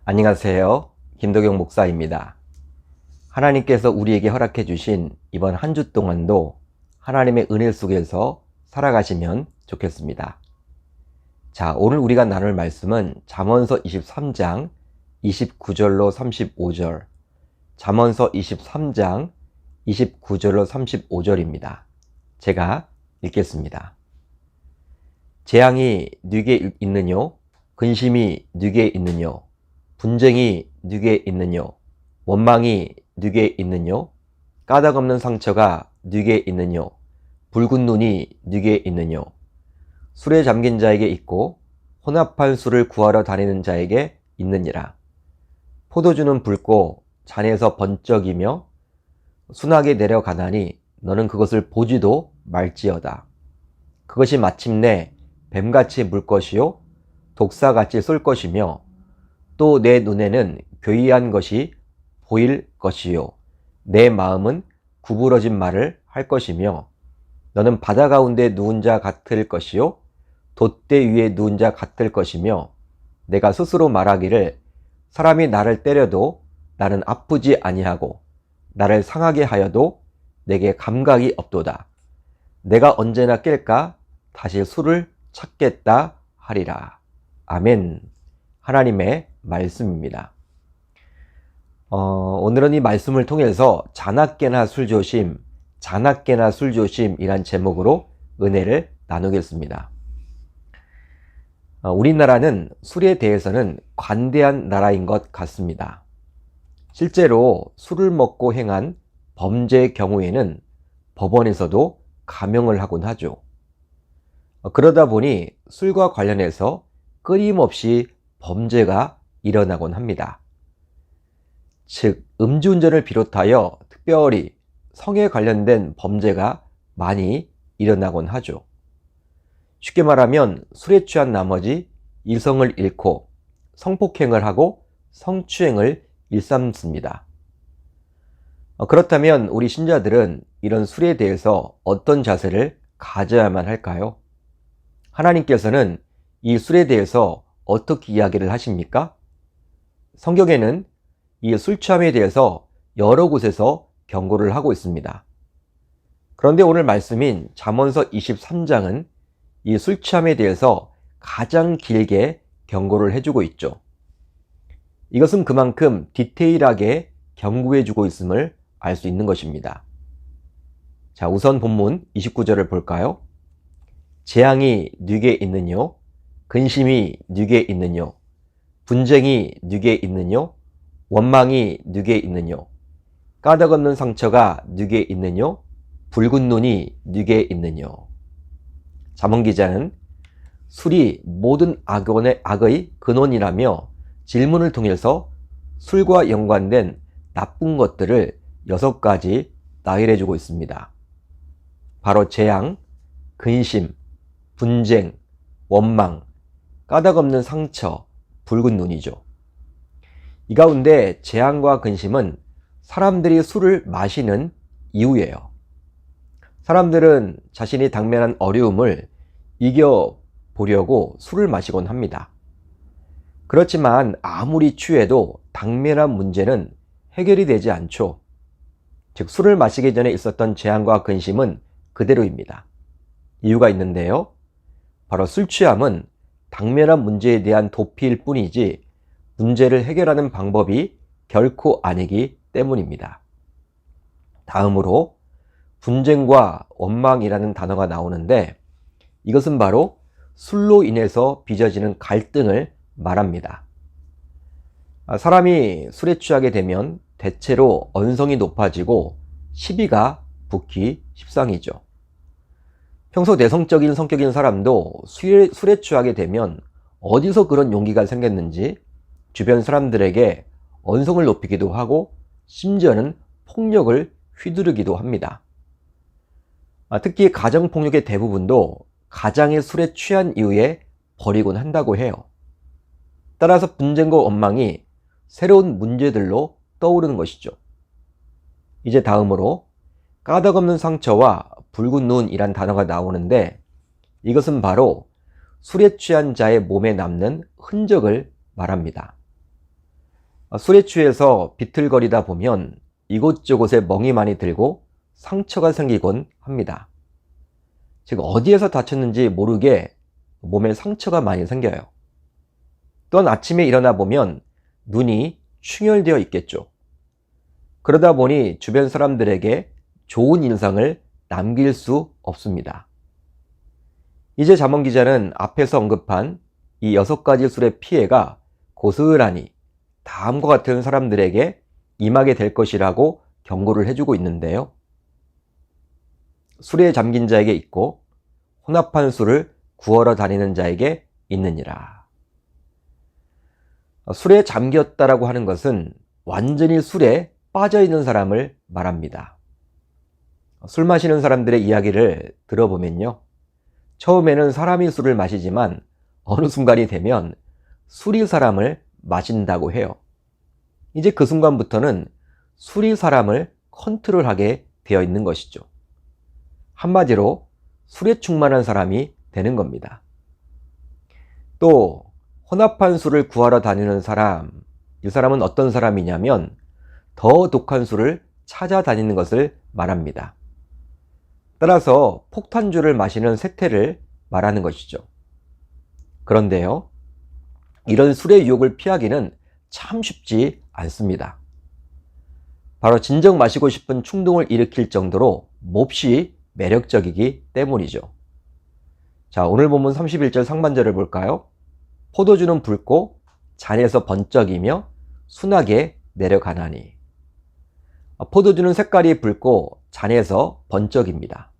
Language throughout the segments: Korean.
안녕하세요. 김도경 목사입니다. 하나님께서 우리에게 허락해 주신 이번 한 주 동안도 하나님의 은혜 속에서 살아가시면 좋겠습니다. 자, 오늘 우리가 나눌 말씀은 잠언서 23장 29절로 35절, 잠언서 23장 29절로 35절입니다. 제가 읽겠습니다. 재앙이 네게 있느뇨? 근심이 네게 있느뇨? 분쟁이 네게 있느뇨? 원망이 네게 있느뇨? 까닭 없는 상처가 네게 있느뇨? 붉은 눈이 네게 있느뇨? 술에 잠긴 자에게 있고 혼합한 술을 구하러 다니는 자에게 있느니라. 포도주는 붉고 잔에서 번쩍이며 순하게 내려가다니 너는 그것을 보지도 말지어다. 그것이 마침내 뱀같이 물 것이요 독사같이 쏠 것이며 또 내 눈에는 괴이한 것이 보일 것이요 내 마음은 구부러진 말을 할 것이며 너는 바다 가운데 누운 자 같을 것이요 돛대 위에 누운 자 같을 것이며 내가 스스로 말하기를 사람이 나를 때려도 나는 아프지 아니하고 나를 상하게 하여도 내게 감각이 없도다. 내가 언제나 깰까 다시 술을 찾겠다 하리라. 아멘. 하나님의 말씀입니다. 오늘은 이 말씀을 통해서 자나깨나 술조심, 자나깨나 술조심이란 제목으로 은혜를 나누겠습니다. 우리나라는 술에 대해서는 관대한 나라인 것 같습니다. 실제로 술을 먹고 행한 범죄의 경우에는 법원에서도 감형을 하곤 하죠. 그러다 보니 술과 관련해서 끊임없이 범죄가 일어나곤 합니다. 즉, 음주운전을 비롯하여 특별히 성에 관련된 범죄가 많이 일어나곤 하죠. 쉽게 말하면 술에 취한 나머지 이성을 잃고 성폭행을 하고 성추행을 일삼습니다. 그렇다면 우리 신자들은 이런 술에 대해서 어떤 자세를 가져야만 할까요? 하나님께서는 이 술에 대해서 어떻게 이야기를 하십니까? 성경에는 이 술 취함에 대해서 여러 곳에서 경고를 하고 있습니다. 그런데 오늘 말씀인 잠언서 23장은 이 술 취함에 대해서 가장 길게 경고를 해주고 있죠. 이것은 그만큼 디테일하게 경고해주고 있음을 알 수 있는 것입니다. 자, 우선 본문 29절을 볼까요? 재앙이 네게 있느뇨? 근심이 네게 있느뇨? 분쟁이 네게 있느뇨? 원망이 네게 있느뇨? 까닭 없는 상처가 네게 있느뇨? 붉은 눈이 네게 있느뇨? 잠언 기자는 술이 모든 악의 근원이라며 질문을 통해서 술과 연관된 나쁜 것들을 6가지 나열해 주고 있습니다. 바로 재앙, 근심, 분쟁, 원망, 까닭 없는 상처, 붉은 눈이죠. 이 가운데 재앙과 근심은 사람들이 술을 마시는 이유예요. 사람들은 자신이 당면한 어려움을 이겨보려고 술을 마시곤 합니다. 그렇지만 아무리 취해도 당면한 문제는 해결이 되지 않죠. 즉, 술을 마시기 전에 있었던 재앙과 근심은 그대로입니다. 이유가 있는데요. 바로 술 취함은 당면한 문제에 대한 도피일 뿐이지 문제를 해결하는 방법이 결코 아니기 때문입니다. 다음으로 분쟁과 원망이라는 단어가 나오는데 이것은 바로 술로 인해서 빚어지는 갈등을 말합니다. 사람이 술에 취하게 되면 대체로 언성이 높아지고 시비가 붙기 십상이죠. 평소 내성적인 성격인 사람도 술에 취하게 되면 어디서 그런 용기가 생겼는지 주변 사람들에게 언성을 높이기도 하고 심지어는 폭력을 휘두르기도 합니다. 특히 가정폭력의 대부분도 가장의 술에 취한 이후에 벌이곤 한다고 해요. 따라서 분쟁과 원망이 새로운 문제들로 떠오르는 것이죠. 이제 다음으로 까닭 없는 상처와 붉은 눈이란 단어가 나오는데 이것은 바로 술에 취한 자의 몸에 남는 흔적을 말합니다. 술에 취해서 비틀거리다 보면 이곳저곳에 멍이 많이 들고 상처가 생기곤 합니다. 즉 어디에서 다쳤는지 모르게 몸에 상처가 많이 생겨요. 또한 아침에 일어나 보면 눈이 충혈되어 있겠죠. 그러다 보니 주변 사람들에게 좋은 인상을 남길 수 없습니다. 이제 잠언 기자는 앞에서 언급한 이 6가지 술의 피해가 고스란히 다음과 같은 사람들에게 임하게 될 것이라고 경고를 해주고 있는데요. 술에 잠긴 자에게 있고 혼합한 술을 구하러 다니는 자에게 있느니라. 술에 잠겼다라고 하는 것은 완전히 술에 빠져 있는 사람을 말합니다. 술 마시는 사람들의 이야기를 들어보면요, 처음에는 사람이 술을 마시지만 어느 순간이 되면 술이 사람을 마신다고 해요. 이제 그 순간부터는 술이 사람을 컨트롤하게 되어 있는 것이죠. 한마디로 술에 충만한 사람이 되는 겁니다. 또 혼합한 술을 구하러 다니는 사람, 이 사람은 어떤 사람이냐면 더 독한 술을 찾아다니는 것을 말합니다. 따라서 폭탄주를 마시는 세태를 말하는 것이죠. 그런데요, 이런 술의 유혹을 피하기는 참 쉽지 않습니다. 바로 진정 마시고 싶은 충동을 일으킬 정도로 몹시 매력적이기 때문이죠. 자, 오늘 본문 31절 상반절을 볼까요? 포도주는 붉고 잔에서 번쩍이며 순하게 내려가나니. 포도주는 색깔이 붉고 잔에서 번쩍입니다.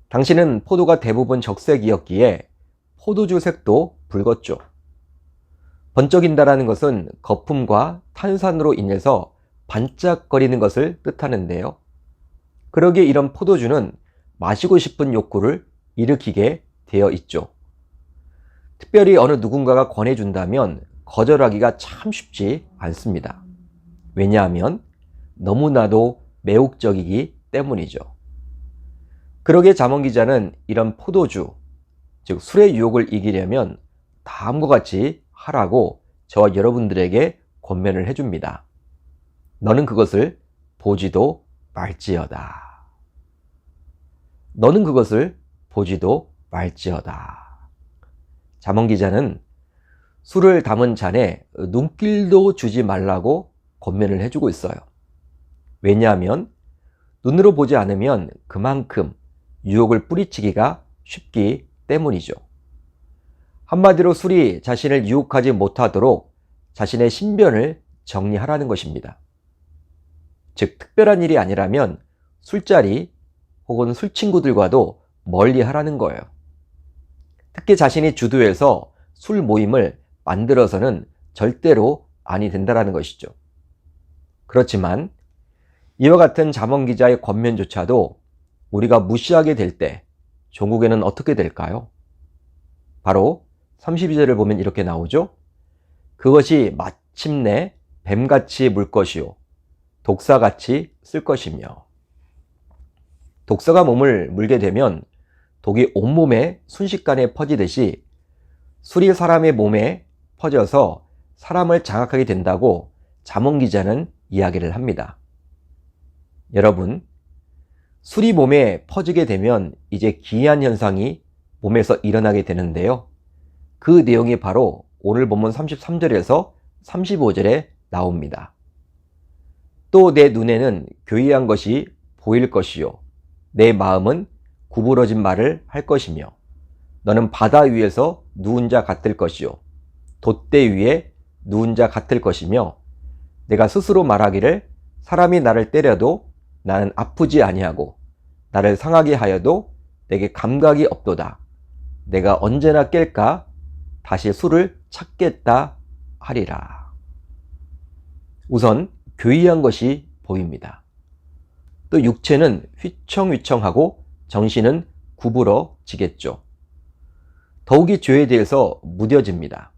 당시는 포도가 대부분 적색이었기에 포도주 색도 붉었죠. 번쩍인다라는 것은 거품과 탄산으로 인해서 반짝거리는 것을 뜻하는데요. 그러기에 이런 포도주는 마시고 싶은 욕구를 일으키게 되어 있죠. 특별히 어느 누군가가 권해준다면 거절하기가 참 쉽지 않습니다. 왜냐하면 너무나도 매혹적이기 때문이죠. 그러기에 잠언 기자는 이런 포도주, 즉 술의 유혹을 이기려면 다음과 같이 하라고 저와 여러분들에게 권면을 해줍니다. 너는 그것을 보지도 말지어다. 너는 그것을 보지도 말지어다. 잠언 기자는 술을 담은 잔에 눈길도 주지 말라고 권면을 해주고 있어요. 왜냐하면 눈으로 보지 않으면 그만큼 유혹을 뿌리치기가 쉽기 때문이죠. 한마디로 술이 자신을 유혹하지 못하도록 자신의 신변을 정리하라는 것입니다. 즉 특별한 일이 아니라면 술자리 혹은 술 친구들과도 멀리 하라는 거예요. 특히 자신이 주도해서 술 모임을 만들어서는 절대로 아니 된다라는 것이죠. 그렇지만 이와 같은 잠언 기자의 권면조차도 우리가 무시하게 될 때 종국에는 어떻게 될까요? 바로 32절을 보면 이렇게 나오죠. 그것이 마침내 뱀같이 물 것이요 독사같이 쓸 것이며. 독사가 몸을 물게 되면 독이 온몸에 순식간에 퍼지듯이 술이 사람의 몸에 퍼져서 사람을 장악하게 된다고 잠언 기자는 이야기를 합니다. 여러분, 술이 몸에 퍼지게 되면 이제 기이한 현상이 몸에서 일어나게 되는데요. 그 내용이 바로 오늘 본문 33절에서 35절에 나옵니다. 또 내 눈에는 교이한 것이 보일 것이요 내 마음은 구부러진 말을 할 것이며 너는 바다 위에서 누운 자 같을 것이요 돛대 위에 누운 자 같을 것이며 내가 스스로 말하기를 사람이 나를 때려도 나는 아프지 아니하고 나를 상하게 하여도 내게 감각이 없도다. 내가 언제나 깰까 다시 술을 찾겠다 하리라. 우선 교이한 것이 보입니다. 또 육체는 휘청휘청하고 정신은 구부러지겠죠. 더욱이 죄에 대해서 무뎌집니다.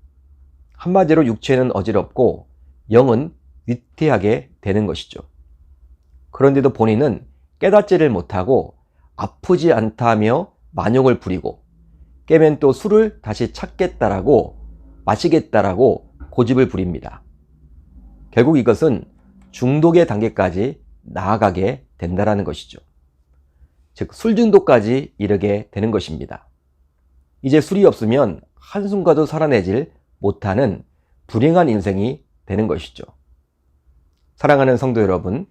한마디로 육체는 어지럽고 영은 위태하게 되는 것이죠. 그런데도 본인은 깨닫지를 못하고 아프지 않다며 만용을 부리고 깨면 또 술을 다시 찾겠다라고 마시겠다라고 고집을 부립니다. 결국 이것은 중독의 단계까지 나아가게 된다는 것이죠. 즉, 술 중독까지 이르게 되는 것입니다. 이제 술이 없으면 한순간도 살아내질 못하는 불행한 인생이 되는 것이죠. 사랑하는 성도 여러분,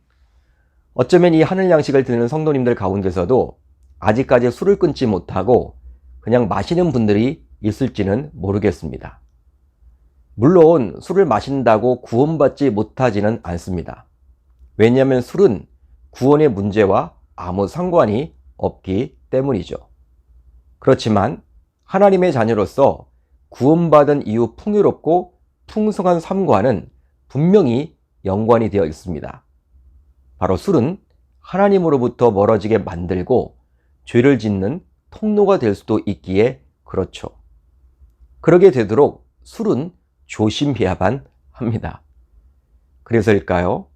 어쩌면 이 하늘 양식을 드는 성도님들 가운데서도 아직까지 술을 끊지 못하고 그냥 마시는 분들이 있을지는 모르겠습니다. 물론 술을 마신다고 구원받지 못하지는 않습니다. 왜냐하면 술은 구원의 문제와 아무 상관이 없기 때문이죠. 그렇지만 하나님의 자녀로서 구원받은 이후 풍요롭고 풍성한 삶과는 분명히 연관이 되어 있습니다. 바로 술은 하나님으로부터 멀어지게 만들고 죄를 짓는 통로가 될 수도 있기에 그렇죠. 그러게 되도록 술은 조심해야만 합니다. 그래서일까요?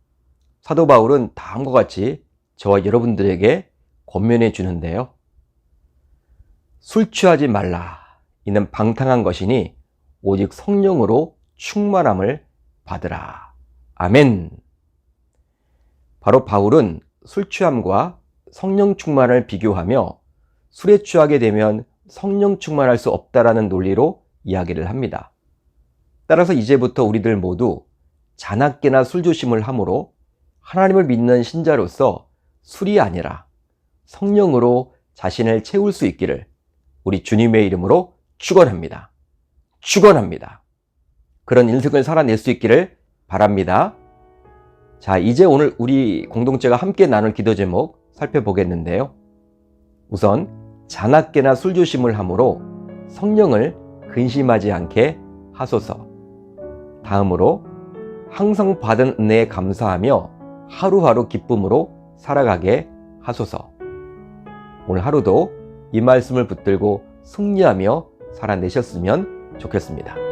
사도 바울은 다음과 같이 저와 여러분들에게 권면해 주는데요. 술 취하지 말라. 이는 방탕한 것이니 오직 성령으로 충만함을 받으라. 아멘. 바로 바울은 술 취함과 성령 충만을 비교하며 술에 취하게 되면 성령 충만할 수 없다라는 논리로 이야기를 합니다. 따라서 이제부터 우리들 모두 자나깨나 술조심을 함으로 하나님을 믿는 신자로서 술이 아니라 성령으로 자신을 채울 수 있기를 우리 주님의 이름으로 축원합니다. 축원합니다. 그런 인생을 살아낼 수 있기를 바랍니다. 자, 이제 오늘 우리 공동체가 함께 나눌 기도 제목 살펴보겠는데요. 우선 자나깨나 술조심을 함으로 성령을 근심하지 않게 하소서. 다음으로 항상 받은 은혜에 감사하며 하루하루 기쁨으로 살아가게 하소서. 오늘 하루도 이 말씀을 붙들고 승리하며 살아내셨으면 좋겠습니다.